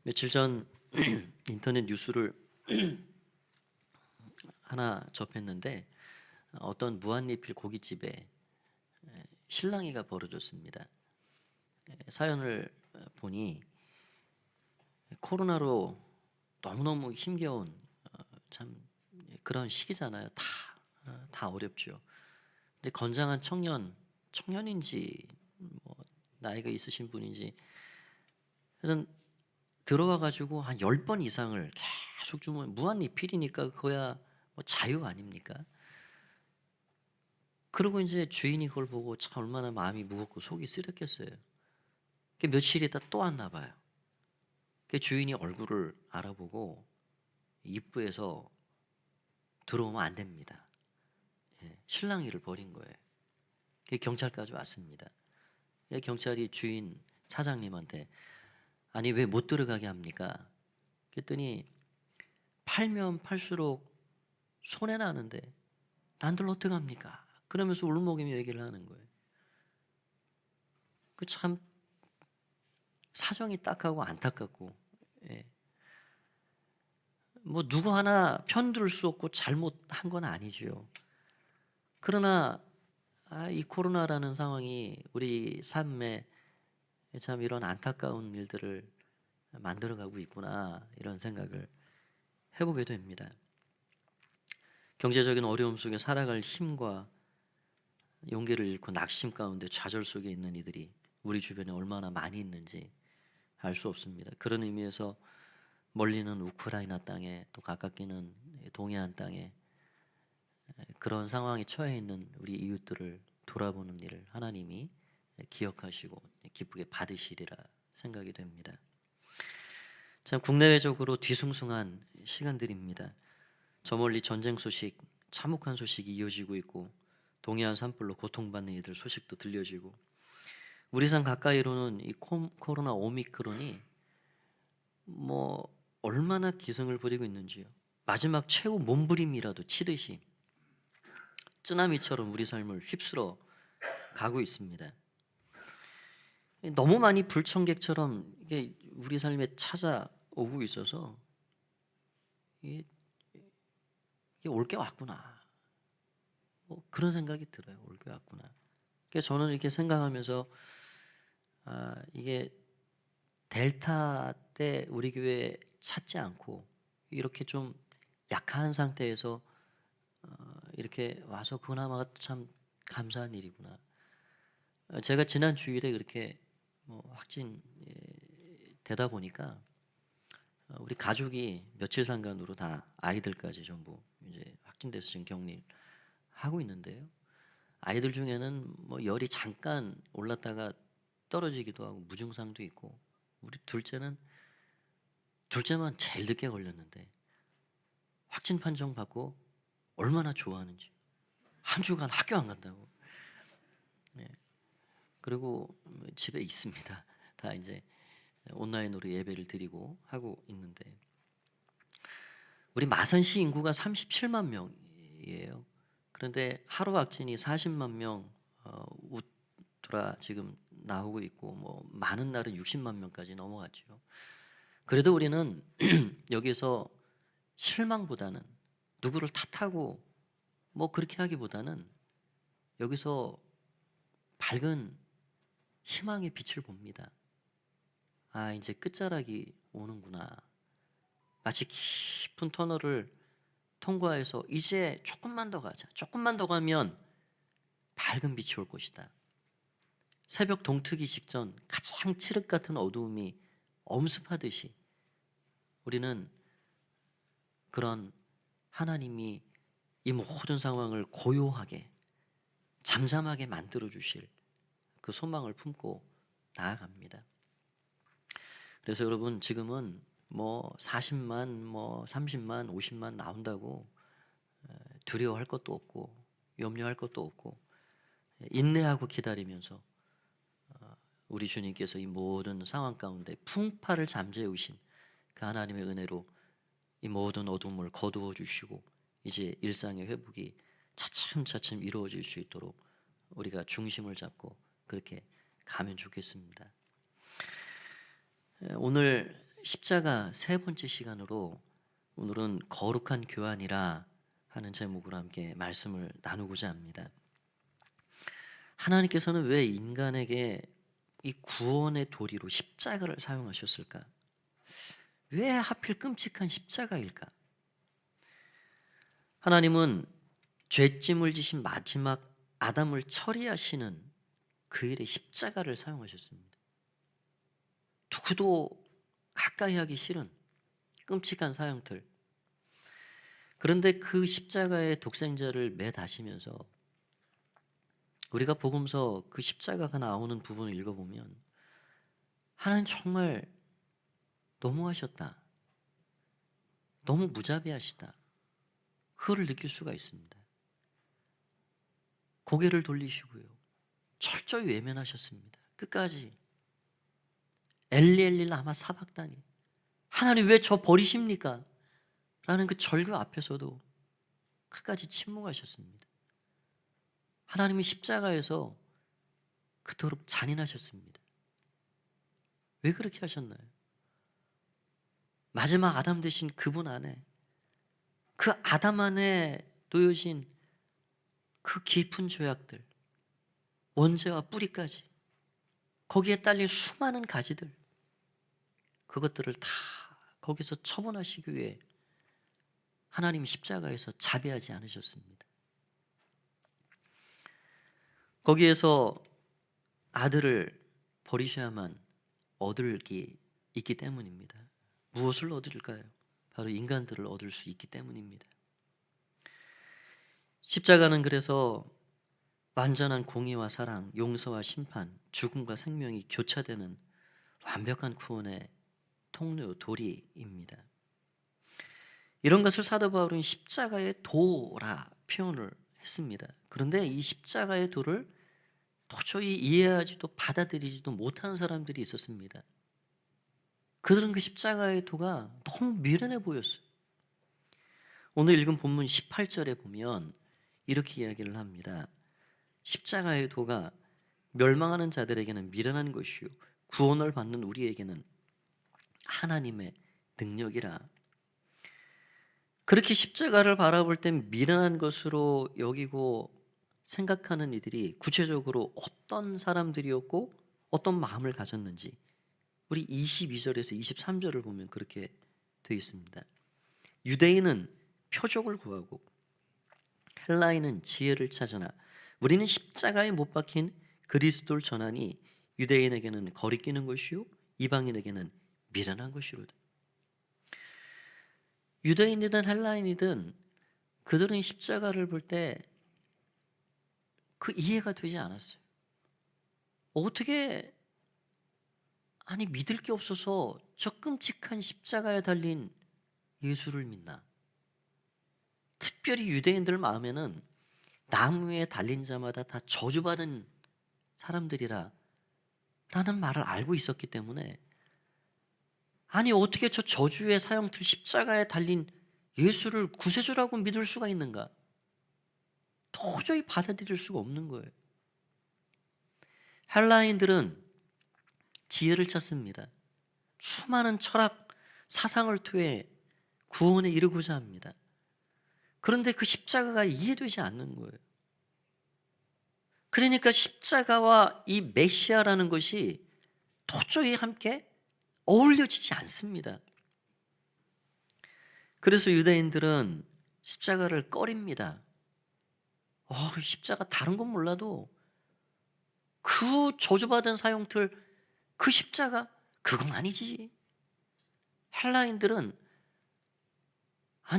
며칠 전 인터넷 뉴스를 하나 접했는데 어떤 무한리필 고깃집에 실랑이가 벌어졌습니다. 사연을 보니 코로나로 너무너무 힘겨운 참 그런 시기잖아요. 다 어렵죠. 근데 건장한 청년인지 뭐 나이가 있으신 분인지 하여튼 들어와 가지고 한 10번 이상을 계속 주면 무한리필이니까 그거야 뭐 자유 아닙니까? 그러고 이제 주인이 그걸 보고 참 얼마나 마음이 무겁고 속이 쓰렸겠어요. 그 며칠 있다 또 왔나 봐요. 그 주인이 얼굴을 알아보고 입구에서 들어오면 안 됩니다. 실랑이를 벌인 거예요. 그 경찰까지 왔습니다. 경찰이 주인 사장님한테 아니 왜 못 들어가게 합니까? 그랬더니 팔면 팔수록 손해 나는데 난들 어떡합니까? 그러면서 울먹이며 얘기를 하는 거예요. 그 참 사정이 딱하고 안타깝고, 예. 뭐 누구 하나 편들 수 없고 잘못한 건 아니죠. 그러나 이 코로나라는 상황이 우리 삶에 참 이런 안타까운 일들을 만들어가고 있구나 이런 생각을 해보게 됩니다. 경제적인 어려움 속에 살아갈 힘과 용기를 잃고 낙심 가운데 좌절 속에 있는 이들이 우리 주변에 얼마나 많이 있는지 알 수 없습니다. 그런 의미에서 멀리는 우크라이나 땅에 또 가깝기는 동해안 땅에 그런 상황에 처해 있는 우리 이웃들을 돌아보는 일을 하나님이 기억하시고 기쁘게 받으시리라 생각이 됩니다. 참 국내외적으로 뒤숭숭한 시간들입니다. 저 멀리 전쟁 소식, 참혹한 소식이 이어지고 있고 동해안 산불로 고통받는 이들 소식도 들려지고 우리 산 가까이로는 이 코로나 오미크론이 뭐 얼마나 기승을 부리고 있는지요. 마지막 최후 몸부림이라도 치듯이 쓰나미처럼 우리 삶을 휩쓸어 가고 있습니다. 너무 많이 불청객처럼 이게 우리 삶에 찾아오고 있어서 이게 올 게 왔구나. 뭐 그런 생각이 들어요. 올 게 왔구나. 그래서 저는 이렇게 생각하면서 이게 델타 때 우리 교회 찾지 않고 이렇게 좀 약한 상태에서 이렇게 와서 그나마 참 감사한 일이구나. 제가 지난 주일에 그렇게 뭐 확진 되다 보니까 우리 가족이 며칠 상간으로 다 아이들까지 전부 이제 확진돼서 지금 격리를 하고 있는데요. 아이들 중에는 뭐 열이 잠깐 올랐다가 떨어지기도 하고 무증상도 있고 우리 둘째만 제일 늦게 걸렸는데 확진 판정 받고 얼마나 좋아하는지 한 주간 학교 안 간다고. 네. 그리고 집에 있습니다. 다 이제 온라인으로 예배를 드리고 하고 있는데 우리 마산시 인구가 37만 명이에요. 그런데 하루 확진이 40만 명 웃돌아 지금 나오고 있고 뭐 많은 날은 60만 명까지 넘어갔죠. 그래도 우리는 여기서 실망보다는 누구를 탓하고 뭐 그렇게 하기보다는 여기서 밝은 희망의 빛을 봅니다. 이제 끝자락이 오는구나. 마치 깊은 터널을 통과해서 이제 조금만 더 가자. 조금만 더 가면 밝은 빛이 올 것이다. 새벽 동트기 직전 가장 칠흑 같은 어두움이 엄습하듯이 우리는 그런 하나님이 이 모든 상황을 고요하게 잠잠하게 만들어 주실 그 소망을 품고 나아갑니다. 그래서 여러분 지금은 뭐 40만 뭐 30만 50만 나온다고 두려워할 것도 없고 염려할 것도 없고 인내하고 기다리면서 우리 주님께서 이 모든 상황 가운데 풍파를 잠재우신 그 하나님의 은혜로 이 모든 어둠을 거두어 주시고 이제 일상의 회복이 차츰차츰 이루어질 수 있도록 우리가 중심을 잡고 그렇게 가면 좋겠습니다. 오늘 십자가 세 번째 시간으로 오늘은 거룩한 교환이라 하는 제목으로 함께 말씀을 나누고자 합니다. 하나님께서는 왜 인간에게 이 구원의 도리로 십자가를 사용하셨을까? 왜 하필 끔찍한 십자가일까? 하나님은 죄짐을 지신 마지막 아담을 처리하시는 그 일에 십자가를 사용하셨습니다. 누구도 가까이 하기 싫은 끔찍한 사형틀. 그런데 그 십자가의 독생자를 매다시면서 우리가 복음서 그 십자가가 나오는 부분을 읽어보면 하나님 정말 너무하셨다. 너무 무자비하시다. 그거를 느낄 수가 있습니다. 고개를 돌리시고요. 철저히 외면하셨습니다. 끝까지. 엘리 라마 사박다니. 하나님 왜 저 버리십니까? 라는 그 절규 앞에서도 끝까지 침묵하셨습니다. 하나님이 십자가에서 그토록 잔인하셨습니다. 왜 그렇게 하셨나요? 마지막 아담 되신 그분 안에, 그 아담 안에 놓여진 그 깊은 죄악들, 원죄와 뿌리까지, 거기에 딸린 수많은 가지들, 그것들을 다 거기서 처분하시기 위해 하나님이 십자가에서 자비하지 않으셨습니다. 거기에서 아들을 버리셔야만 얻을 게 있기 때문입니다. 무엇을 얻을까요? 바로 인간들을 얻을 수 있기 때문입니다. 십자가는 그래서 완전한 공의와 사랑, 용서와 심판, 죽음과 생명이 교차되는 완벽한 구원의 통로, 도리입니다. 이런 것을 사도 바울은 십자가의 도라 표현을 했습니다. 그런데 이 십자가의 도를 도저히 이해하지도 받아들이지도 못하는 사람들이 있었습니다. 그들은 그 십자가의 도가 너무 미련해 보였어요. 오늘 읽은 본문 18절에 보면 이렇게 이야기를 합니다. 십자가의 도가 멸망하는 자들에게는 미련한 것이요 구원을 받는 우리에게는 하나님의 능력이라. 그렇게 십자가를 바라볼 땐 미련한 것으로 여기고 생각하는 이들이 구체적으로 어떤 사람들이었고 어떤 마음을 가졌는지 우리 22절에서 23절을 보면 그렇게 되어 있습니다. 유대인은 표적을 구하고 헬라인은 지혜를 찾으나 우리는 십자가에 못 박힌 그리스도를 전하니 유대인에게는 거리끼는 것이요 이방인에게는 미련한 것이로다. 유대인이든 헬라인이든 그들은 십자가를 볼 때 그 이해가 되지 않았어요. 어떻게 믿을 게 없어서 저 끔찍한 십자가에 달린 예수를 믿나? 특별히 유대인들 마음에는 나무에 달린 자마다 다 저주받은 사람들이라 라는 말을 알고 있었기 때문에 어떻게 저 저주의 사형틀 십자가에 달린 예수를 구세주라고 믿을 수가 있는가? 도저히 받아들일 수가 없는 거예요. 헬라인들은 지혜를 찾습니다. 수많은 철학, 사상을 통해 구원에 이르고자 합니다. 그런데 그 십자가가 이해되지 않는 거예요. 그러니까 십자가와 이 메시아라는 것이 도저히 함께 어울려지지 않습니다. 그래서 유대인들은 십자가를 꺼립니다. 십자가 다른 건 몰라도 그 저주받은 사형틀 그 십자가 그건 아니지. 헬라인들은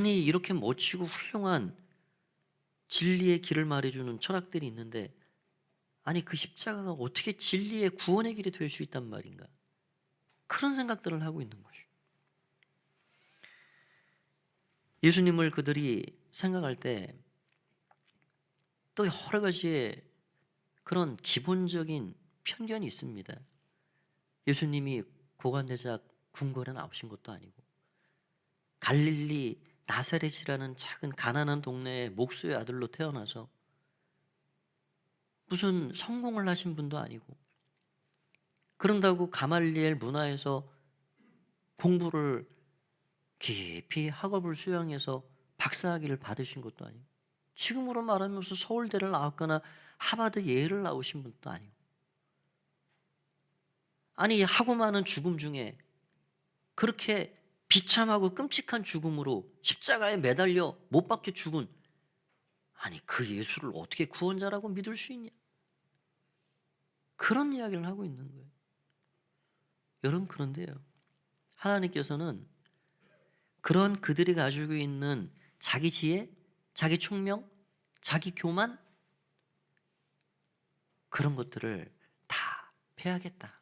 이렇게 멋지고 훌륭한 진리의 길을 말해주는 철학들이 있는데 그 십자가가 어떻게 진리의 구원의 길이 될 수 있단 말인가? 그런 생각들을 하고 있는 것이죠. 예수님을 그들이 생각할 때 또 여러 가지의 그런 기본적인 편견이 있습니다. 예수님이 고관대작 궁궐에 나오신 것도 아니고 갈릴리 나사렛이라는 작은 가난한 동네의 목수의 아들로 태어나서 무슨 성공을 하신 분도 아니고 그런다고 가말리엘 문화에서 공부를 깊이 학업을 수양해서 박사학위를 받으신 것도 아니고, 지금으로 말하면 무슨 서울대를 나왔거나 하버드 예를 나오신 분도 아니고, 아니 하고 많은 죽음 중에 그렇게 비참하고 끔찍한 죽음으로 십자가에 매달려 못 박혀 죽은, 아니 그 예수를 어떻게 구원자라고 믿을 수 있냐, 그런 이야기를 하고 있는 거예요. 여러분, 그런데요, 하나님께서는 그런 그들이 가지고 있는 자기 지혜, 자기 총명, 자기 교만, 그런 것들을 다 패하겠다.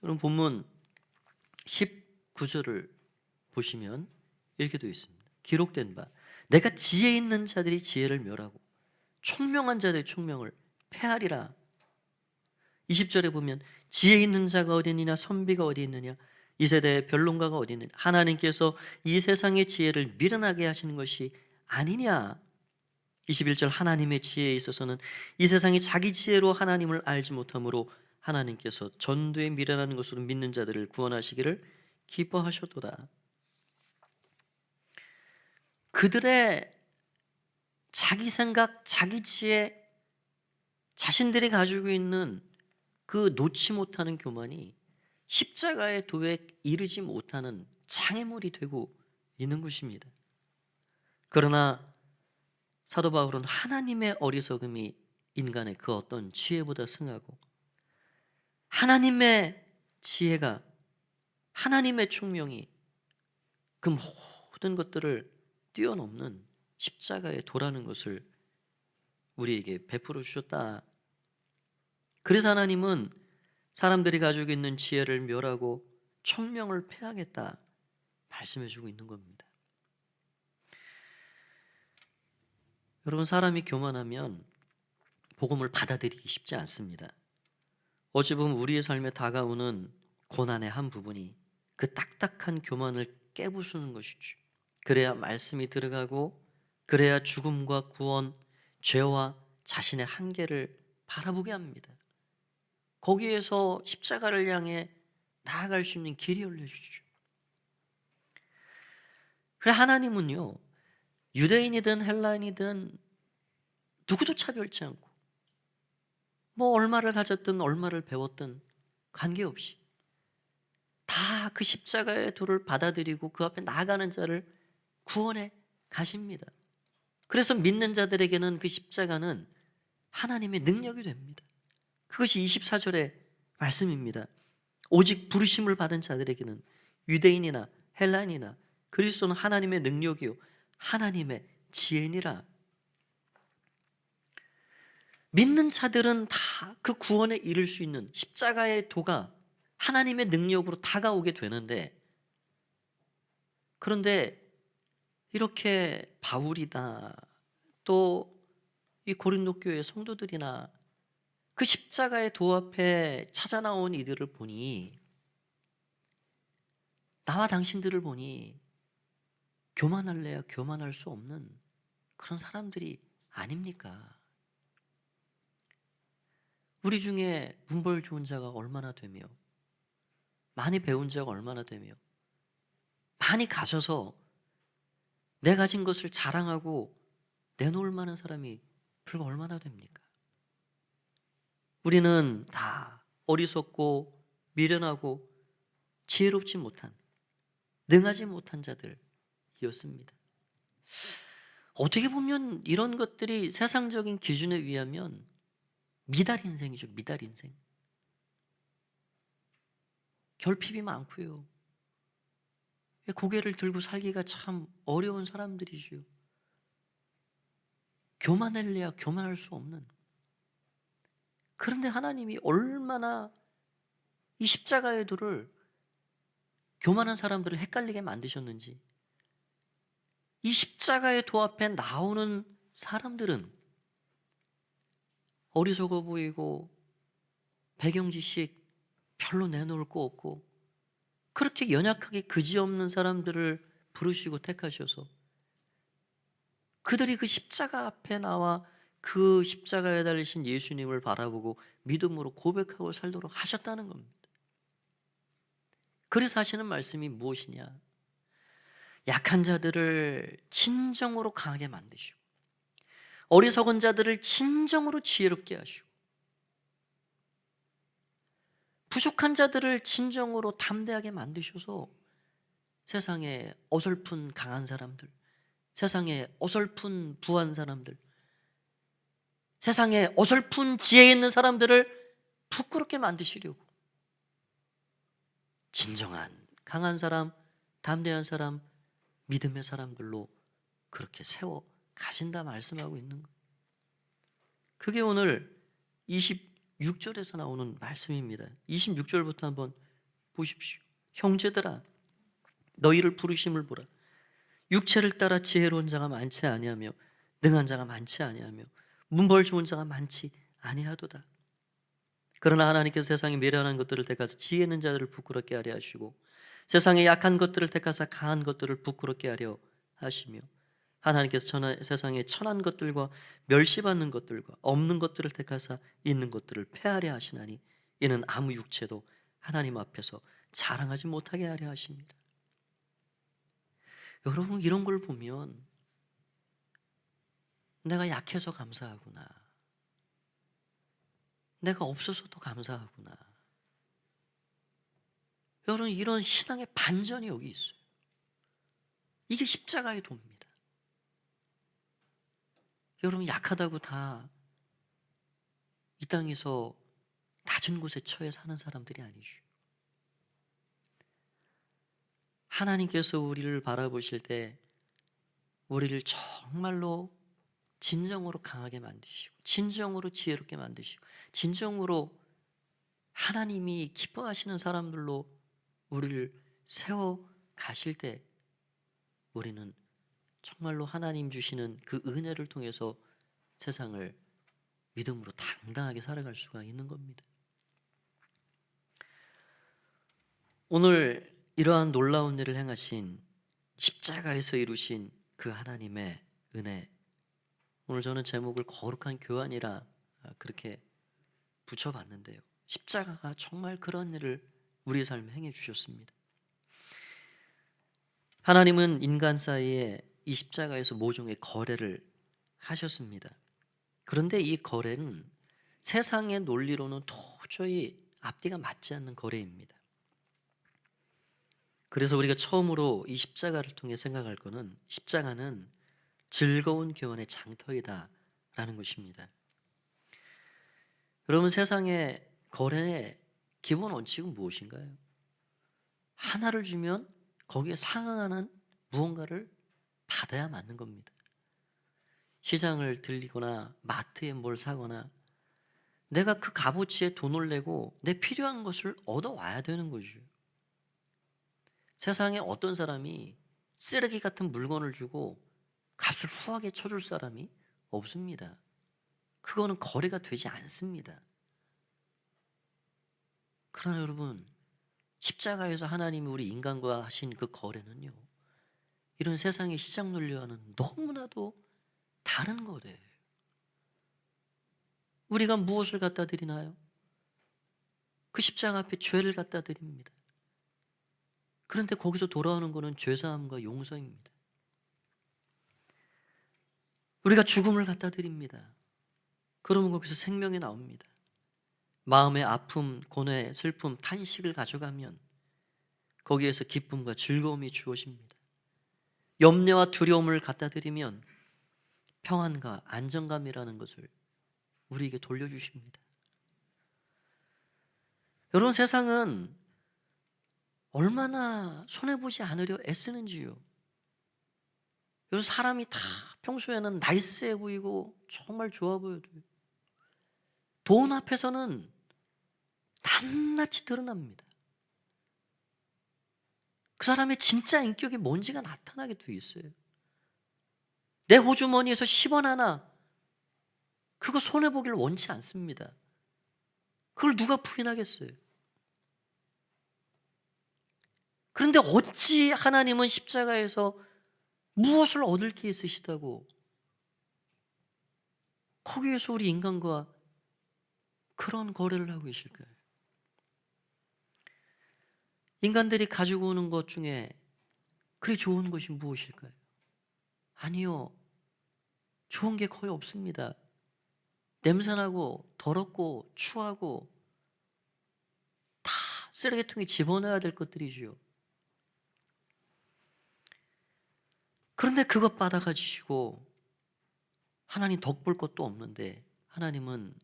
여러분, 본문 19절을 보시면 이렇게 되어 있습니다. 기록된 바 내가 지혜 있는 자들이 지혜를 멸하고 총명한 자들의 총명을 패하리라. 20절에 보면 지혜 있는 자가 어디 있느냐, 선비가 어디 있느냐, 이 세대의 변론가가 어디 있느냐, 하나님께서 이 세상의 지혜를 미련하게 하시는 것이 아니냐. 21절 하나님의 지혜에 있어서는 이 세상이 자기 지혜로 하나님을 알지 못하므로 하나님께서 전도에 미련하는 것으로 믿는 자들을 구원하시기를 기뻐하셨도다. 그들의 자기 생각, 자기 지혜, 자신들이 가지고 있는 그 놓지 못하는 교만이 십자가의 도에 이르지 못하는 장애물이 되고 있는 것입니다. 그러나 사도 바울은 하나님의 어리석음이 인간의 그 어떤 지혜보다 승하고 하나님의 지혜가, 하나님의 총명이 그 모든 것들을 뛰어넘는 십자가의 도라는 것을 우리에게 베풀어 주셨다. 그래서 하나님은 사람들이 가지고 있는 지혜를 멸하고 총명을 패하겠다 말씀해 주고 있는 겁니다. 여러분, 사람이 교만하면 복음을 받아들이기 쉽지 않습니다. 어찌 보면 우리의 삶에 다가오는 고난의 한 부분이 그 딱딱한 교만을 깨부수는 것이죠. 그래야 말씀이 들어가고, 그래야 죽음과 구원, 죄와 자신의 한계를 바라보게 합니다. 거기에서 십자가를 향해 나아갈 수 있는 길이 열려주죠. 그래, 하나님은요, 유대인이든 헬라인이든 누구도 차별치 않고, 뭐 얼마를 가졌든 얼마를 배웠든 관계없이 다 그 십자가의 도를 받아들이고 그 앞에 나아가는 자를 구원해 가십니다. 그래서 믿는 자들에게는 그 십자가는 하나님의 능력이 됩니다. 그것이 24절의 말씀입니다. 오직 부르심을 받은 자들에게는, 유대인이나 헬라인이나, 그리스도는 하나님의 능력이요 하나님의 지혜니라. 믿는 자들은 다 그 구원에 이를 수 있는 십자가의 도가 하나님의 능력으로 다가오게 되는데, 그런데 이렇게 바울이다, 또 이 고린도 교회 성도들이나 그 십자가의 도 앞에 찾아 나온 이들을 보니, 나와 당신들을 보니 교만할래야 교만할 수 없는 그런 사람들이 아닙니까? 우리 중에 문벌 좋은 자가 얼마나 되며, 많이 배운 자가 얼마나 되며, 많이 가져서 내 가진 것을 자랑하고 내놓을 만한 사람이 불과 얼마나 됩니까? 우리는 다 어리석고 미련하고 지혜롭지 못한, 능하지 못한 자들이었습니다. 어떻게 보면 이런 것들이 세상적인 기준에 의하면 미달 인생이죠. 미달 인생. 결핍이 많고요, 고개를 들고 살기가 참 어려운 사람들이죠. 교만할래야 교만할 수 없는. 그런데 하나님이 얼마나 이 십자가의 도를 교만한 사람들을 헷갈리게 만드셨는지, 이 십자가의 도 앞에 나오는 사람들은 어리석어 보이고 배경 지식 별로 내놓을 거 없고, 그렇게 연약하게 그지없는 사람들을 부르시고 택하셔서 그들이 그 십자가 앞에 나와 그 십자가에 달리신 예수님을 바라보고 믿음으로 고백하고 살도록 하셨다는 겁니다. 그래서 하시는 말씀이 무엇이냐? 약한 자들을 진정으로 강하게 만드시고 어리석은 자들을 진정으로 지혜롭게 하시고 부족한 자들을 진정으로 담대하게 만드셔서 세상에 어설픈 강한 사람들, 세상에 어설픈 부한 사람들, 세상에 어설픈 지혜 있는 사람들을 부끄럽게 만드시려고 진정한 강한 사람, 담대한 사람, 믿음의 사람들로 그렇게 세워 가신다 말씀하고 있는 거예요. 그게 오늘 26절에서 나오는 말씀입니다. 26절부터 한번 보십시오. 형제들아, 너희를 부르심을 보라. 육체를 따라 지혜로운 자가 많지 아니하며 능한 자가 많지 아니하며 문벌 좋은 자가 많지 아니하도다. 그러나 하나님께서 세상에 미련한 것들을 택하사 지혜 있는 자들을 부끄럽게 하려 하시고 세상에 약한 것들을 택하사 강한 것들을 부끄럽게 하려 하시며 하나님께서 세상에 천한 것들과 멸시받는 것들과 없는 것들을 택하사 있는 것들을 폐하려 하시나니 이는 아무 육체도 하나님 앞에서 자랑하지 못하게 하려 하십니다. 여러분, 이런 걸 보면 내가 약해서 감사하구나, 내가 없어서도 감사하구나. 여러분, 이런 신앙의 반전이 여기 있어요. 이게 십자가의 도입니다. 여러분, 약하다고 다 이 땅에서 낮은 곳에 처해 사는 사람들이 아니죠. 하나님께서 우리를 바라보실 때 우리를 정말로 진정으로 강하게 만드시고 진정으로 지혜롭게 만드시고 진정으로 하나님이 기뻐하시는 사람들로 우리를 세워 가실 때 우리는 정말로 하나님 주시는 그 은혜를 통해서 세상을 믿음으로 당당하게 살아갈 수가 있는 겁니다. 오늘 이러한 놀라운 일을 행하신 십자가에서 이루신 그 하나님의 은혜, 오늘 저는 제목을 거룩한 교환이라 그렇게 붙여봤는데요. 십자가가 정말 그런 일을 우리의 삶에 행해 주셨습니다. 하나님은 인간 사이에 이 십자가에서 모종의 거래를 하셨습니다. 그런데 이 거래는 세상의 논리로는 도저히 앞뒤가 맞지 않는 거래입니다. 그래서 우리가 처음으로 이 십자가를 통해 생각할 것은 십자가는 즐거운 교환의 장터이다 라는 것입니다. 여러분, 세상의 거래의 기본 원칙은 무엇인가요? 하나를 주면 거기에 상응하는 무언가를 받아야 맞는 겁니다. 시장을 들리거나 마트에 뭘 사거나 내가 그 값어치에 돈을 내고 내 필요한 것을 얻어와야 되는 거죠. 세상에 어떤 사람이 쓰레기 같은 물건을 주고 값을 후하게 쳐줄 사람이 없습니다. 그거는 거래가 되지 않습니다. 그러나 여러분, 십자가에서 하나님이 우리 인간과 하신 그 거래는요, 이런 세상의 시장 논리와는 너무나도 다른 거래예요. 우리가 무엇을 갖다 드리나요? 그 십자가 앞에 죄를 갖다 드립니다. 그런데 거기서 돌아오는 것은 죄사함과 용서입니다. 우리가 죽음을 갖다 드립니다. 그러면 거기서 생명이 나옵니다. 마음의 아픔, 고뇌, 슬픔, 탄식을 가져가면 거기에서 기쁨과 즐거움이 주어집니다. 염려와 두려움을 갖다 드리면 평안과 안정감이라는 것을 우리에게 돌려주십니다. 여러분, 세상은 얼마나 손해보지 않으려 애쓰는지요. 여러분, 사람이 다 평소에는 나이스해 보이고 정말 좋아 보여도 돈 앞에서는 낱낱이 드러납니다. 그 사람의 진짜 인격이 뭔지가 나타나게 돼 있어요. 내 호주머니에서 10원 하나, 그거 손해보기를 원치 않습니다. 그걸 누가 부인하겠어요? 그런데 어찌 하나님은 십자가에서 무엇을 얻을 게 있으시다고 거기에서 우리 인간과 그런 거래를 하고 계실까요? 인간들이 가지고 오는 것 중에 그리 좋은 것이 무엇일까요? 아니요. 좋은 게 거의 없습니다. 냄새나고 더럽고 추하고 다 쓰레기통에 집어넣어야 될 것들이지요. 그런데 그것 받아가지고 하나님 덕볼 것도 없는데 하나님은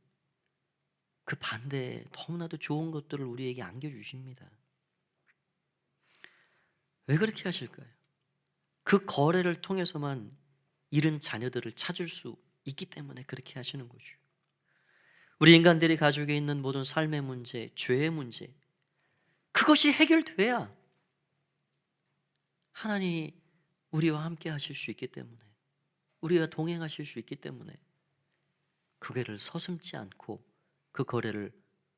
그 반대에 너무나도 좋은 것들을 우리에게 안겨주십니다. 왜 그렇게 하실까요? 그 거래를 통해서만 잃은 자녀들을 찾을 수 있기 때문에 그렇게 하시는 거죠. 우리 인간들이 가지고 있는 모든 삶의 문제, 죄의 문제, 그것이 해결돼야 하나님이 우리와 함께 하실 수 있기 때문에, 우리와 동행하실 수 있기 때문에 그 거래를 서슴지 않고 그 거래를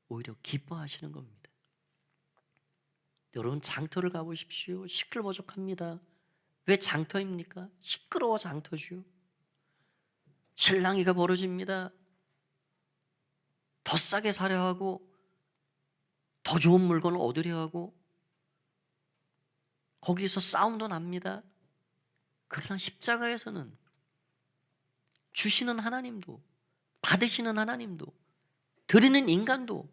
오히려 기뻐하시는 겁니다. 여러분, 장터를 가보십시오. 시끌버적합니다. 왜 장터입니까? 시끄러워 장터죠. 실랑이가 벌어집니다. 더 싸게 사려 하고 더 좋은 물건을 얻으려 하고 거기서 싸움도 납니다. 그러나 십자가에서는 주시는 하나님도 받으시는 하나님도 드리는 인간도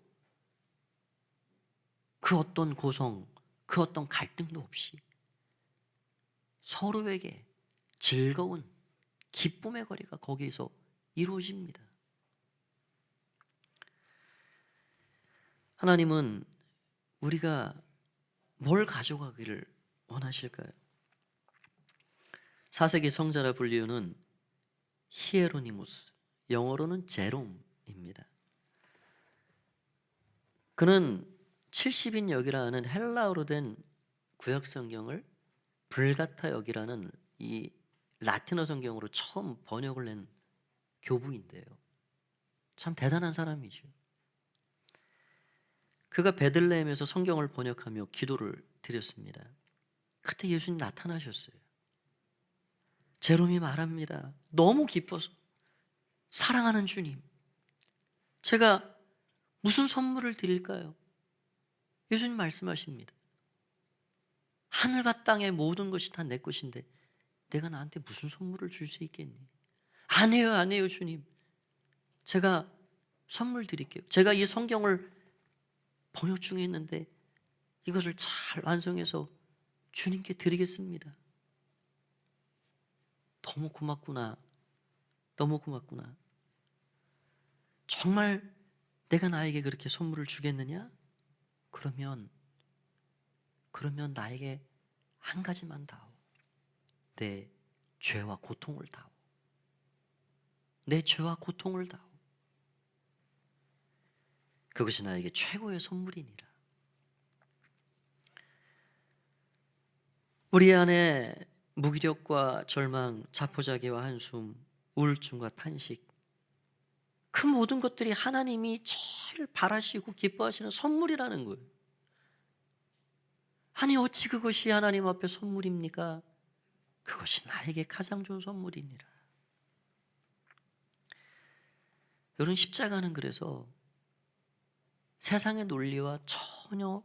그 어떤 고성, 그 어떤 갈등도 없이 서로에게 즐거운 기쁨의 거리가 거기에서 이루어집니다. 하나님은 우리가 뭘 가져가기를 원하실까요? 4세기 성자라 불리우는 히에로니무스, 영어로는 제롬입니다. 그는 70인역이라는 헬라어로 된 구약 성경을 불가타 역이라는 이 라틴어 성경으로 처음 번역을 낸 교부인데요. 참 대단한 사람이죠. 그가 베들레헴에서 성경을 번역하며 기도를 드렸습니다. 그때 예수님 나타나셨어요. 제롬이 말합니다. 너무 기뻐서 사랑하는 주님, 제가 무슨 선물을 드릴까요? 예수님 말씀하십니다. 하늘과 땅의 모든 것이 다 내 것인데 내가 나한테 무슨 선물을 줄 수 있겠니? 아니에요 주님. 제가 선물 드릴게요. 제가 이 성경을 번역 중에 있는데 이것을 잘 완성해서 주님께 드리겠습니다. 너무 고맙구나. 너무 고맙구나. 정말 내가 나에게 그렇게 선물을 주겠느냐? 그러면 나에게 한 가지만 다오. 내 죄와 고통을 다오. 내 죄와 고통을 다오. 그것이 나에게 최고의 선물이니라. 우리 안에 무기력과 절망, 자포자기와 한숨, 우울증과 탄식, 그 모든 것들이 하나님이 제일 바라시고 기뻐하시는 선물이라는 거예요. 아니 어찌 그것이 하나님 앞에 선물입니까? 그것이 나에게 가장 좋은 선물이니라. 여러분, 십자가는 그래서 세상의 논리와 전혀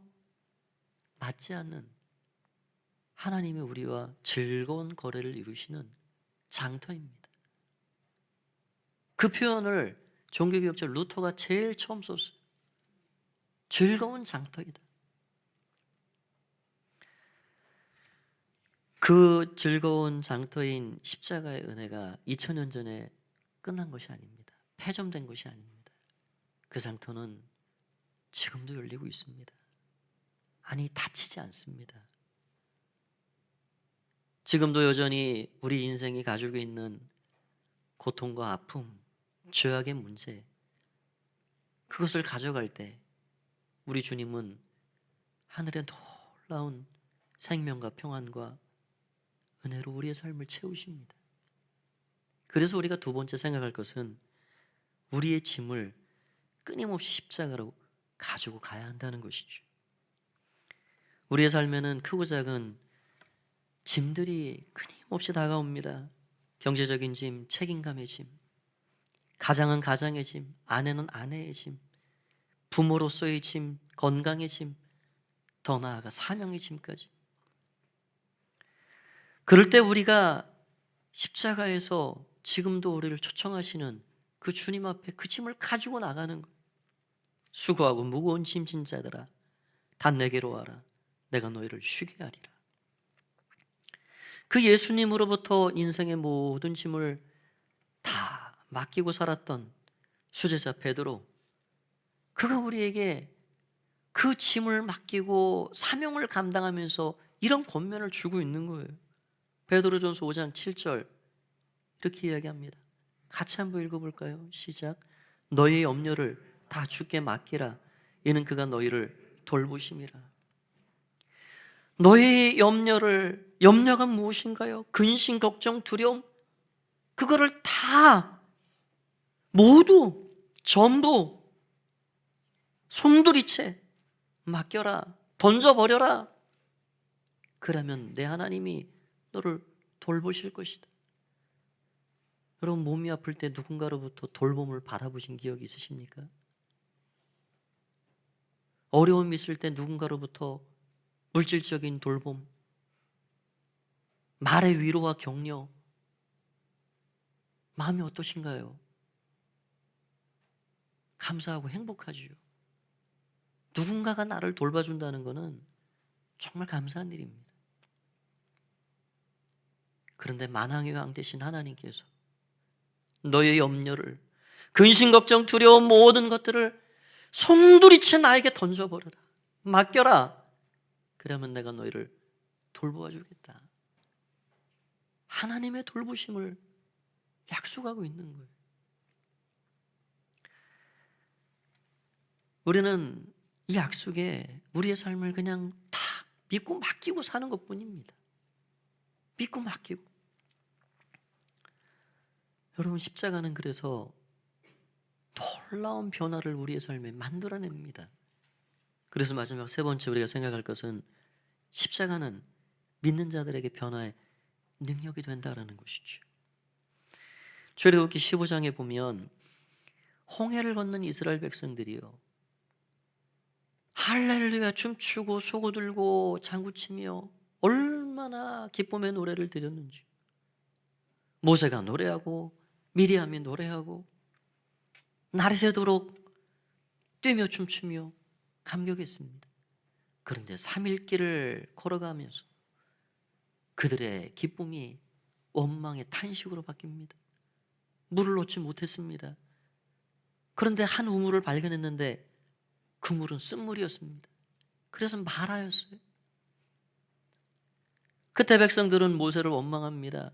맞지 않는 하나님의 우리와 즐거운 거래를 이루시는 장터입니다. 그 표현을 종교개혁자 루터가 제일 처음 썼어요. 즐거운 장터이다. 그 즐거운 장터인 십자가의 은혜가 2000년 전에 끝난 것이 아닙니다. 폐점된 것이 아닙니다. 그 장터는 지금도 열리고 있습니다. 아니, 닫히지 않습니다. 지금도 여전히 우리 인생이 가지고 있는 고통과 아픔, 죄악의 문제, 그것을 가져갈 때 우리 주님은 하늘의 놀라운 생명과 평안과 은혜로 우리의 삶을 채우십니다. 그래서 우리가 두 번째 생각할 것은 우리의 짐을 끊임없이 십자가로 가지고 가야 한다는 것이죠. 우리의 삶에는 크고 작은 짐들이 끊임없이 다가옵니다. 경제적인 짐, 책임감의 짐, 가장은 가장의 짐, 아내는 아내의 짐, 부모로서의 짐, 건강의 짐, 더 나아가 사명의 짐까지. 그럴 때 우리가 십자가에서 지금도 우리를 초청하시는 그 주님 앞에 그 짐을 가지고 나가는 거예요. 수고하고 무거운 짐진 자들아 다 내게로 와라. 내가 너희를 쉬게 하리라. 그 예수님으로부터 인생의 모든 짐을 다 맡기고 살았던 수제자 베드로, 그가 우리에게 그 짐을 맡기고 사명을 감당하면서 이런 권면을 주고 있는 거예요. 베드로전서 5장 7절 이렇게 이야기합니다. 같이 한번 읽어볼까요? 시작. 너희의 염려를 다 주께 맡기라. 이는 그가 너희를 돌보심이라. 너희의 염려가 무엇인가요? 근심, 걱정, 두려움, 그거를 다 모두 전부 송두리째 맡겨라. 던져버려라. 그러면 내 하나님이 너를 돌보실 것이다. 여러분, 몸이 아플 때 누군가로부터 돌봄을 받아보신 기억이 있으십니까? 어려움이 있을 때 누군가로부터 물질적인 돌봄, 말의 위로와 격려, 마음이 어떠신가요? 감사하고 행복하지요. 누군가가 나를 돌봐준다는 것은 정말 감사한 일입니다. 그런데 만왕의 왕 되신 하나님께서 너의 염려를, 근심, 걱정, 두려움 모든 것들을 송두리째 나에게 던져버려라. 맡겨라. 그러면 내가 너희를 돌보아 주겠다. 하나님의 돌보심을 약속하고 있는 거예요. 우리는 이 약속에 우리의 삶을 그냥 다 믿고 맡기고 사는 것뿐입니다. 믿고 맡기고. 여러분, 십자가는 그래서 놀라운 변화를 우리의 삶에 만들어냅니다. 그래서 마지막 세 번째 우리가 생각할 것은 십자가는 믿는 자들에게 변화의 능력이 된다라는 것이죠. 출애굽기 15장에 보면 홍해를 건넌 이스라엘 백성들이요, 할렐루야 춤추고 소고 들고 장구치며 얼마나 기쁨의 노래를 드렸는지. 모세가 노래하고 미리암이 노래하고 날이 새도록 뛰며 춤추며 감격했습니다. 그런데 3일 길을 걸어가면서 그들의 기쁨이 원망의 탄식으로 바뀝니다. 물을 놓지 못했습니다. 그런데 한 우물을 발견했는데 그 물은 쓴물이었습니다. 그래서 말하였어요. 그때 백성들은 모세를 원망합니다.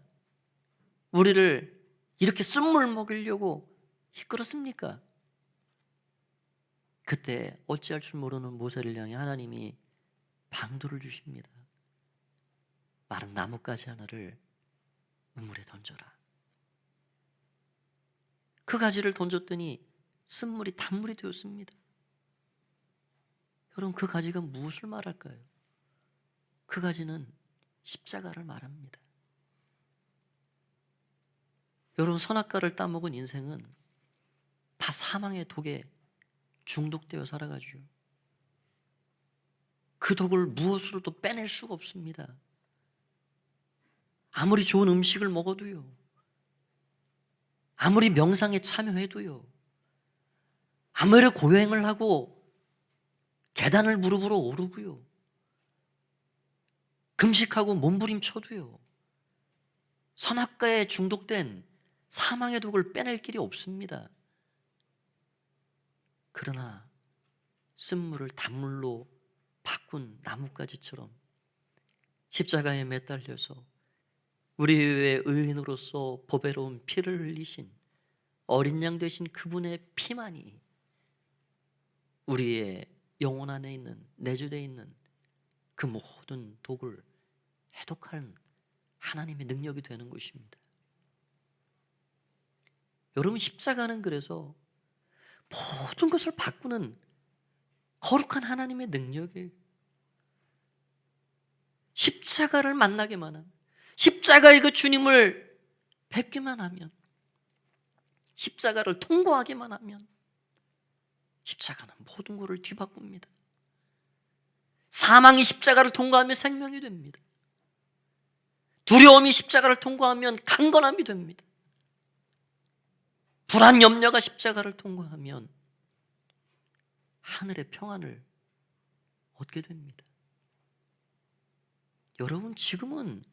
우리를 이렇게 쓴물 먹이려고 이끌었습니까? 그때 어찌할 줄 모르는 모세를 향해 하나님이 방도를 주십니다. 마른 나뭇가지 하나를 우물에 던져라. 그 가지를 던졌더니 쓴물이 단물이 되었습니다. 여러분, 그 가지가 무엇을 말할까요? 그 가지는 십자가를 말합니다. 여러분, 선악과를 따먹은 인생은 다 사망의 독에 중독되어 살아가죠. 그 독을 무엇으로도 빼낼 수가 없습니다. 아무리 좋은 음식을 먹어도요, 아무리 명상에 참여해도요, 아무리 고행을 하고 계단을 무릎으로 오르고요, 금식하고 몸부림쳐도요, 선악과에 중독된 사망의 독을 빼낼 길이 없습니다. 그러나 쓴물을 단물로 바꾼 나뭇가지처럼 십자가에 매달려서 우리의 의인으로서 보배로운 피를 흘리신 어린 양 되신 그분의 피만이 우리의 영혼 안에 있는, 내주되어 있는 그 모든 독을 해독하는 하나님의 능력이 되는 것입니다. 여러분, 십자가는 그래서 모든 것을 바꾸는 거룩한 하나님의 능력이에요. 십자가를 만나게만 하면, 십자가의 그 주님을 뵙기만 하면, 십자가를 통과하기만 하면 십자가는 모든 것을 뒤바꿉니다. 사망이 십자가를 통과하면 생명이 됩니다. 두려움이 십자가를 통과하면 강건함이 됩니다. 불안 염려가 십자가를 통과하면 하늘의 평안을 얻게 됩니다. 여러분, 지금은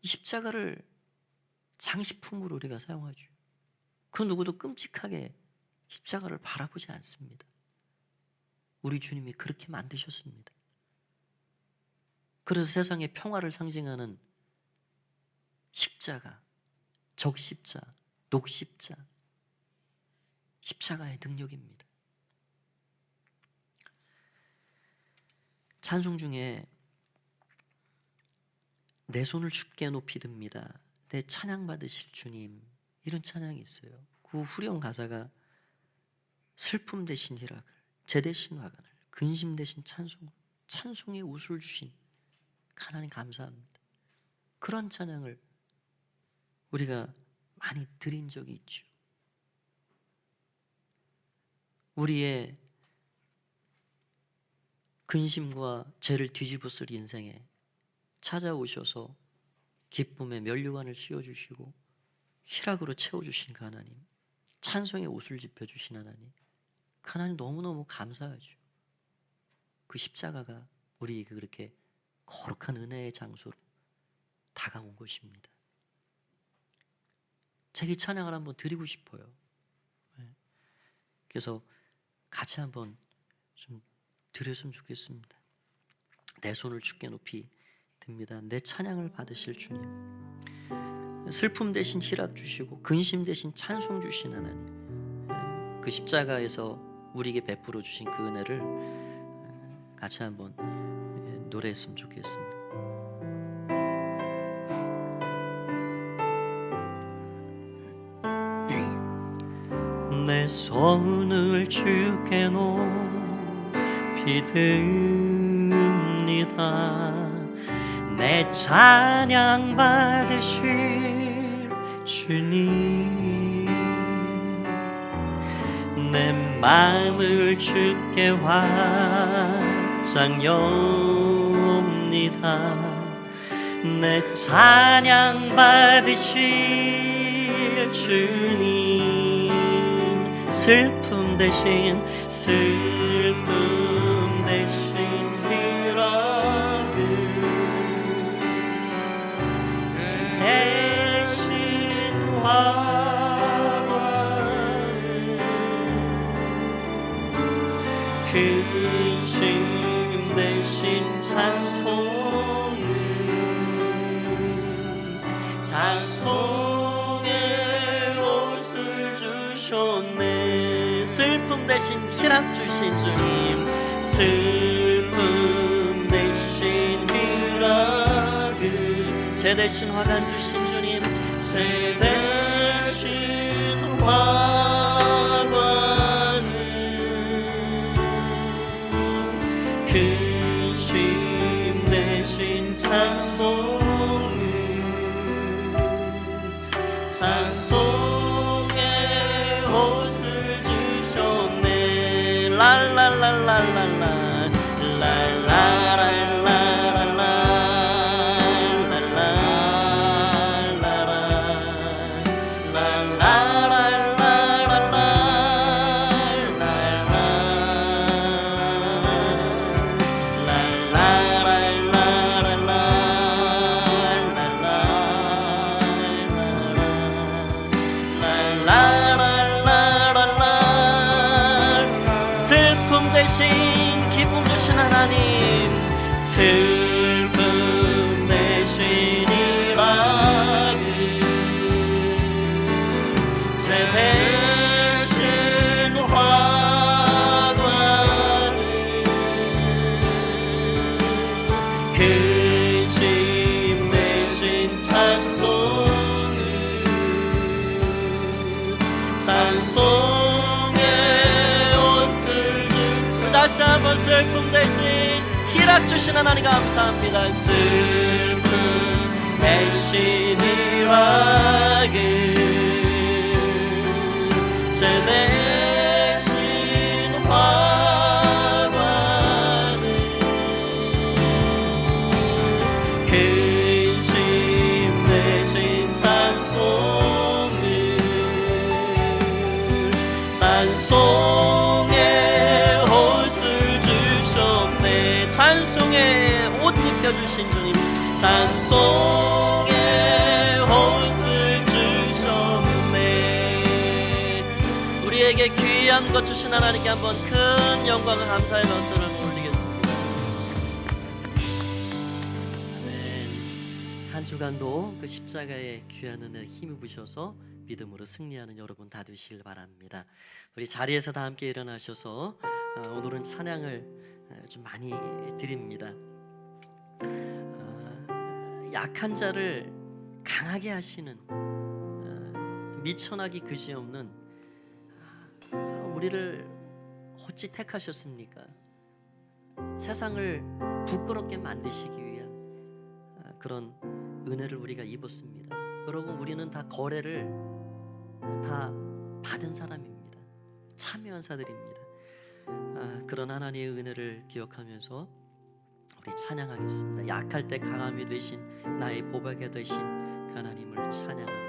이 십자가를 장식품으로 우리가 사용하죠. 그 누구도 끔찍하게 십자가를 바라보지 않습니다. 우리 주님이 그렇게 만드셨습니다. 그래서 세상의 평화를 상징하는 십자가, 적십자, 녹십자, 십자가의 능력입니다. 찬송 중에 내 손을 주께 높이 듭니다, 내 찬양 받으실 주님, 이런 찬양이 있어요. 그 후렴 가사가 슬픔 대신 희락을, 재 대신 화관을, 근심 대신 찬송을, 찬송의 웃을 주신 하나님 감사합니다. 그런 찬양을 우리가 많이 드린 적이 있죠. 우리의 근심과 죄를 뒤집어 쓸 인생에 찾아오셔서 기쁨의 면류관을 씌워주시고 희락으로 채워주신 그 하나님, 찬송의 옷을 입혀주신 하나님, 그 하나님 너무너무 감사하죠. 그 십자가가 우리에게 그렇게 거룩한 은혜의 장소로 다가온 것입니다. 제가 이 찬양을 한번 드리고 싶어요. 그래서 같이 한번 좀 드렸으면 좋겠습니다. 내 손을 주께 높이 듭니다, 내 찬양을 받으실 주님, 슬픔 대신 희락 주시고 근심 대신 찬송 주신 하나님, 그 십자가에서 우리에게 베풀어 주신 그 은혜를 같이 한번 노래했으면 좋겠습니다. 내 손을 주께 높이 듭니다, 내 찬양 받으실 주님, 내 마음을 주께 활짝 엽니다, 내 찬양 받으실 주님, 슬픔 대신 희락을, 대신 화관을, 근심 대신 찬송을, 찬송의 옷을 주셨네. 슬픔 대신 희락 주신 주님, 슬픔 대신 희락을, 재 대신 화관 주신 주님, 재 대신 화관을, 근심 대신 찬송을, 찬송의 옷을 주셨네. 랄랄랄랄랄라 슬픔 대신 희락을, 재 대신 화관을, 근심 대신 찬송을, 찬송의 옷을 주고, 다시 한번 슬픔 대신 희락 주신 하나님 감사합니다. 슬픔 대신 희락을, 재 대신 화관을, 지켜주신 주님 찬송의 옷을 주셨네. 우리에게 귀한 것 주신 하나님께 한번 큰 영광과 감사의 박수를 올리겠습니다. 아멘. 한 주간도 그 십자가의 귀한 은혜 힘을 부셔서 믿음으로 승리하는 여러분 다 되시길 바랍니다. 우리 자리에서 다 함께 일어나셔서 오늘은 찬양을 좀 많이 드립니다. 약한 자를 강하게 하시는 미천하기 그지없는 우리를 어찌 택하셨습니까? 세상을 부끄럽게 만드시기 위한 그런 은혜를 우리가 입었습니다. 여러분, 우리는 다 거래를 다 받은 사람입니다. 참여한 자들입니다. 그런 하나님의 은혜를 기억하면서 우리 찬양하겠습니다. 약할 때 강함이 되신 나의 보배가 되신 그 하나님을 찬양합니다.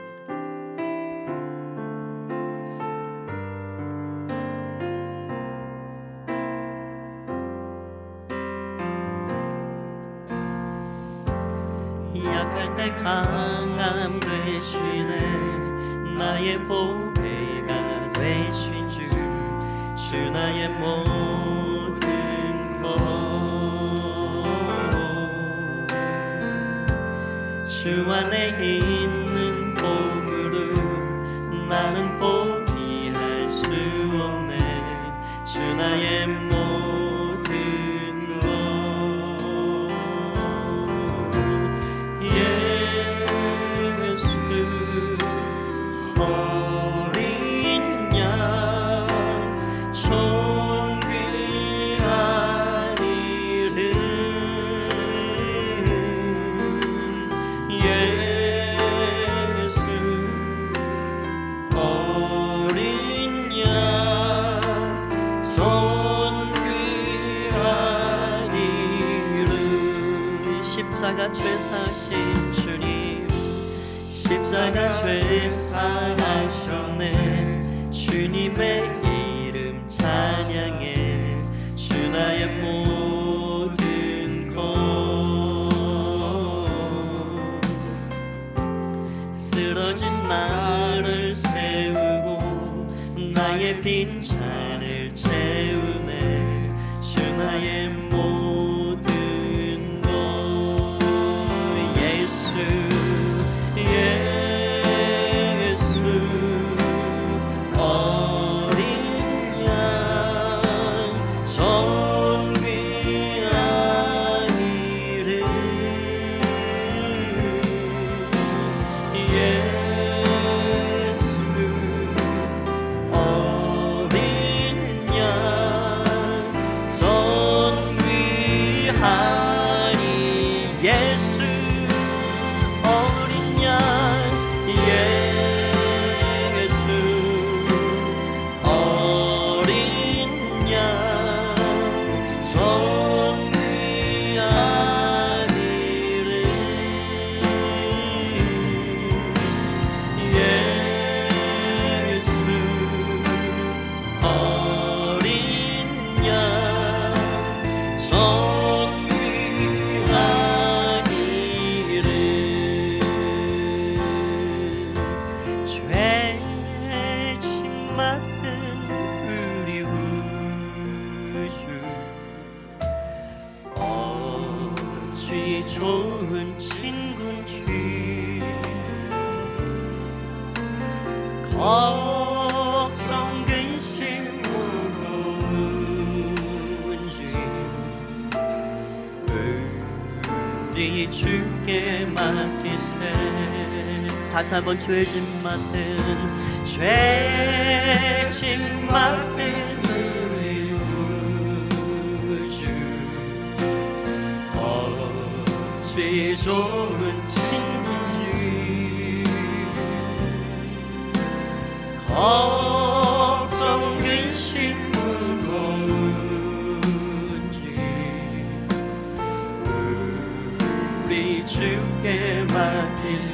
약할 때 강함 되시네 나의 보배가 되신 주 나의 모든 것 주 안에 있는 복으로 나는 포기할 수 없네 주 나의 모든 것 예수 어린 양 존귀한 이름 예수 어린 양 존귀한 이름 십자가 죄사신 주님 십자가 죄사하셨네 주님의 이름 찬양해 주 나의 모든 것 쓰러진 나를 세우고 나의 빈잔을 채우네 주 나의 모든 것 예수 어린 양 존귀한 이름 예수 어린 양 존귀하니 예수 어린 양 좋은 친구인지 걱정 근심 무거운지 우리 주께 맡기세 다시 한번 죄짐 맡은 죄짐 맡은 우리 구주 어찌 좋은 친구지 걱정 근심 무거운지 우리 주께 맡기세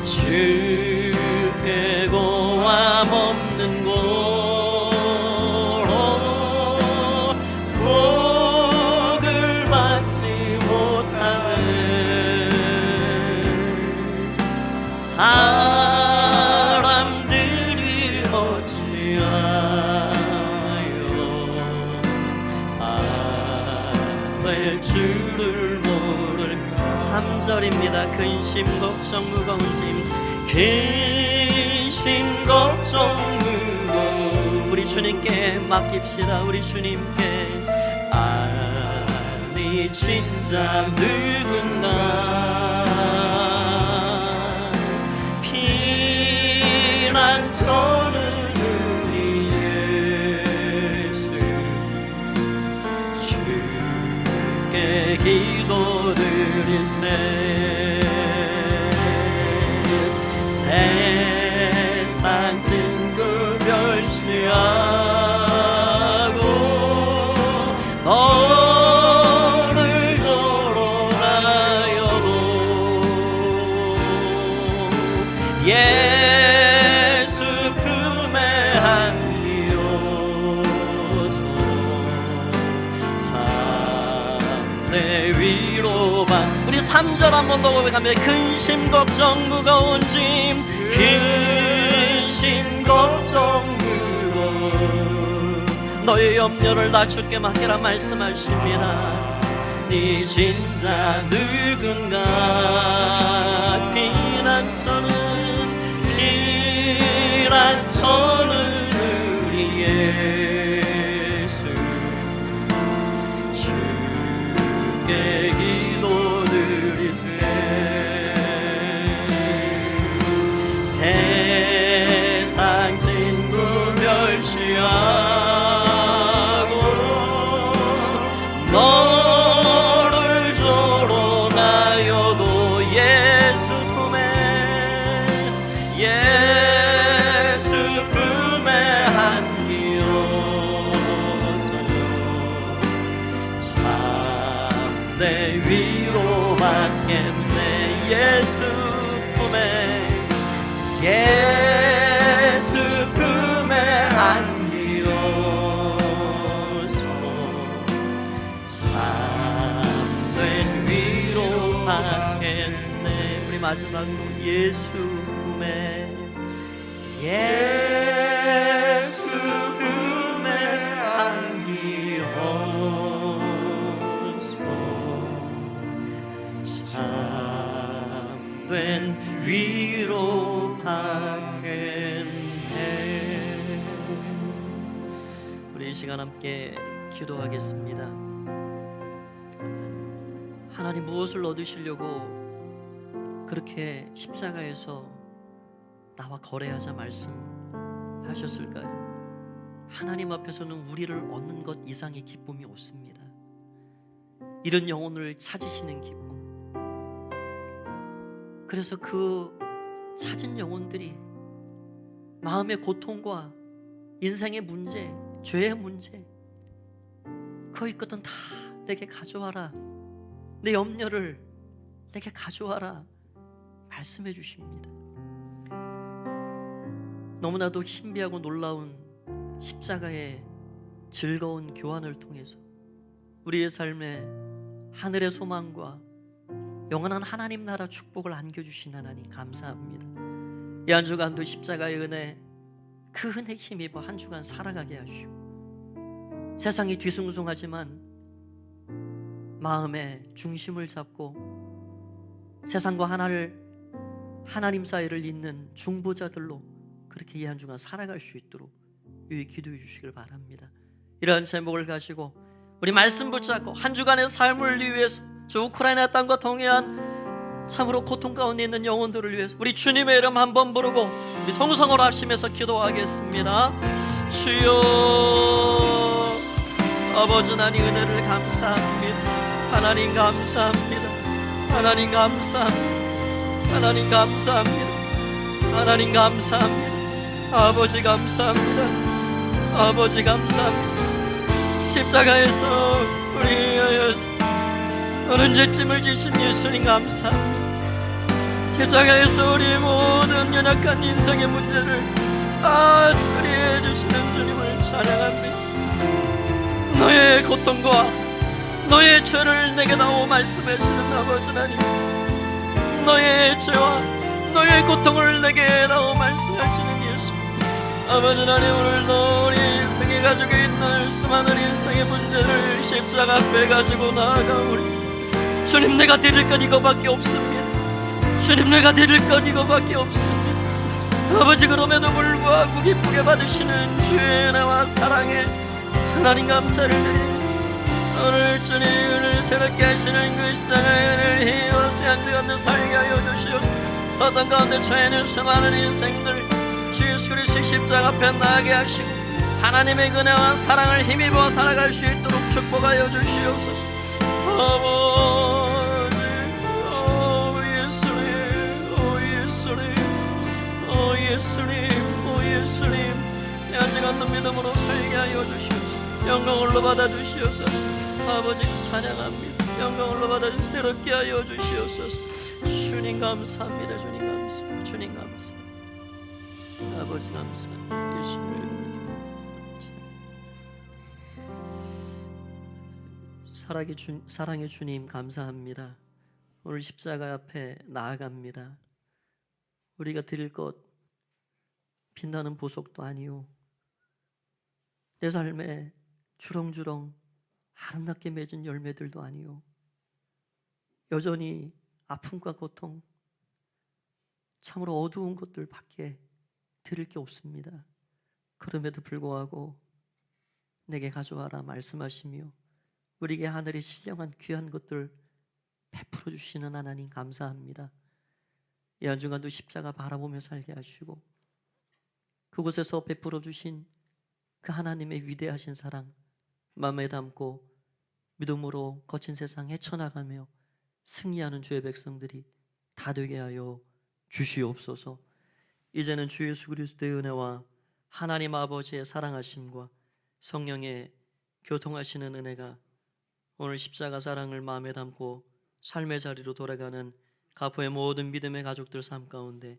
주께 고함 없는 곳 위하여 될 줄을 모를 3절입니다. 근심 걱정 무거운 짐 근심 걱정 무거운 우리 주님께 맡깁시다. 우리 주님께 아니 진짜 누군가 피난처는 우리 예수 주께 기도드리세 세상 증거 멸시하고 너를 돌아가여도 예수 품에 안기어서 삶의 위로만 우리 3절 한 번 더 고백합니다. 근심 걱정 무거운 짐 근심 걱정 무거운 너의 염려를 나 주께 맡기라 말씀하십니다. 네 진짜 누군가 피난처는 우리 예수 주께 기도드리세 세상 친구 멸시하고 너를 조롱하여도 예수 품에 예수 품에 안기어서 참내 위로 받겠네 예수 품에 예수 품에 안기어서 참된 위로 받겠네. 우리 마지막으로 예수 품에 예수 품에 안기어서 참된 위로 받겠네. 우리 이 시간 함께 기도하겠습니다. 하나님 무엇을 얻으시려고 그렇게 십자가에서 나와 거래하자 말씀하셨을까요? 하나님 앞에서는 우리를 얻는 것 이상의 기쁨이 없습니다. 이런 영혼을 찾으시는 기쁨. 그래서 그 찾은 영혼들이 마음의 고통과 인생의 문제, 죄의 문제 그 있거든 다 내게 가져와라. 내 염려를 내게 가져와라 말씀해 주십니다. 너무나도 신비하고 놀라운 십자가의 즐거운 교환을 통해서 우리의 삶에 하늘의 소망과 영원한 하나님 나라 축복을 안겨주신 하나님 감사합니다. 이 한 주간도 십자가의 은혜 그 은혜 힘입어 한 주간 살아가게 하시고 세상이 뒤숭숭하지만 마음의 중심을 잡고 세상과 하나님 사이를 잇는 중보자들로 그렇게 이 한 주간 살아갈 수 있도록 유의 기도해 주시길 바랍니다. 이러한 제목을 가지고 우리 말씀 붙잡고 한 주간의 삶을 위해서 저 우크라이나 땅과 동해안 참으로 고통 가운데 있는 영혼들을 위해서 우리 주님의 이름 한번 부르고 우리 성성으로 하시면서 기도하겠습니다. 주여 아버지 하나님 은혜를 감사합니다. 하나님 감사합니다. 하나님 감사합니다. 하나님 감사합니다. 하나님 감사합니다. 아버지 감사합니다. 아버지 감사합니다. 십자가에서 우리 위하여서 오는 죄짐을 지신 예수님 감사합니다. 십자가에서 우리 모든 연약한 인생의 문제를 다 처리해 주시는 주님을 찬양합니다. 너의 고통과 너의 죄를 내게 나오 말씀하시는 아버지 하나님, 너의 죄와 너의 고통을 내게 나오 말씀하시는 예수, 아버지 하나님, 오늘도 우리 인생에 가지고 있는 수많은 인생의 문제를 십자가 앞에 가지고 나아가오니 주님, 내가 드릴 건 이거밖에 없습니다. 주님, 내가 드릴 건 이거밖에 없습니다. 아버지, 그럼에도 불구하고 기쁘게 받으시는 주의 은혜와 사랑에 하나님 감사를 드립니다. 오늘 주님, 오늘 새롭게 하시는 그 시장의 은혜를 힘으로 생각되었는 살게 하여 주시옵소서. 어떤 가운데 처해있는 수많은 인생들 주 예수 그리스도의 십자가 앞에 나가게 하시고 하나님의 은혜와 사랑을 힘입어 살아갈 수 있도록 축복하여 주시옵소서. 아버지, 예수님, 아직 않는 믿음으로 살게 하여 주시옵소서. 영광을로 받아주시옵소서. 아버지 찬양합니다. 영광을로 받아주시옵소서. 새롭게 하여 주시옵소서. 주님 감사합니다. 주님 감사합니다. 주님 감사합니다. 아버지 감사합니다. 예수님, 사랑의 주님 감사합니다. 오늘 십자가 앞에 나아갑니다. 우리가 드릴 것 빛나는 보석도 아니요, 내 삶에 주렁주렁 아름답게 맺은 열매들도 아니요, 여전히 아픔과 고통, 참으로 어두운 것들밖에 드릴 게 없습니다. 그럼에도 불구하고 내게 가져와라 말씀하시며 우리에게 하늘의 신령한 귀한 것들 베풀어 주시는 하나님 감사합니다. 이 한 주간도 십자가 바라보며 살게 하시고 그곳에서 베풀어 주신 그 하나님의 위대하신 사랑 마음에 담고 믿음으로 거친 세상 헤쳐나가며 승리하는 주의 백성들이 다 되게 하여 주시옵소서. 이제는 주 예수 그리스도의 은혜와 하나님 아버지의 사랑하심과 성령의 교통하시는 은혜가 오늘 십자가 사랑을 마음에 담고 삶의 자리로 돌아가는 가포의 모든 믿음의 가족들 삶 가운데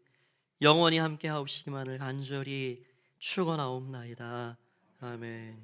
영원히 함께 하옵시기만을 간절히 축원하옵나이다. 아멘.